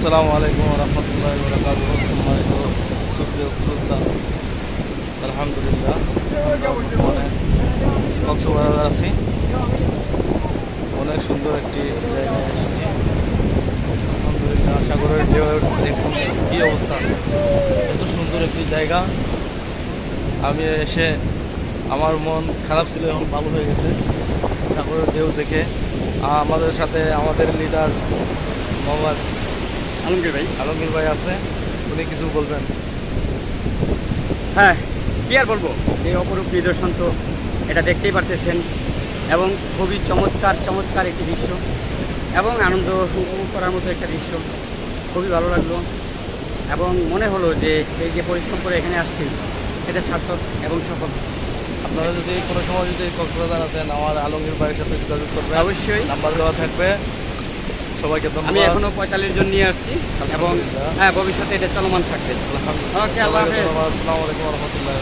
আসসালামু আলাইকুম রহমতুল্লাহ বরকাতুহু। সম্মানিত সুপ্রিয় শ্রোতা, আলহামদুলিল্লাহ বর্তমানে কক্সবাজার আছি। অনেক সুন্দর একটি জায়গায় এসেছি। আলহামদুলিল্লাহ, সাগরের ঢেউয়ের দেখুন কী অবস্থা, এত সুন্দর একটি জায়গা। আমি এসে আমার মন খারাপ ছিল, এখন ভালো হয়ে গেছে সাগরের ঢেউ দেখে। আমাদের সাথে আমাদের লিডার মোহাম্মদ আলমগীর ভাই আছে, উনি কিছু বলবেন। হ্যাঁ, কি আর বলবো, এই অপরূপ নিদর্শন তো এটা দেখতেই পারতেছেন, এবং খুবই চমৎকার একটি দৃশ্য এবং আনন্দ উপভোগ করার মতো একটা দৃশ্য। খুবই ভালো লাগলো এবং মনে হলো যে এই যে পরিশ্রম করে এখানে আসছি এটা সার্থক এবং সফল। আপনারা যদি কোনো সময় যদি কক্সবাজার আছেন, আমার আলমগীর ভাইয়ের সাথে যোগাযোগ করবেন, অবশ্যই নাম্বার দেওয়া থাকবে। সবাইকে আমি এখনো 45 জন নিয়ে আসছি এবং হ্যাঁ, ভবিষ্যতে এটা চলমান থাকবে। আলহামদুলিল্লাহ। ওকে, আল্লাহ হাফেজ। আসসালামু আলাইকুম রহমতুল্লাহ।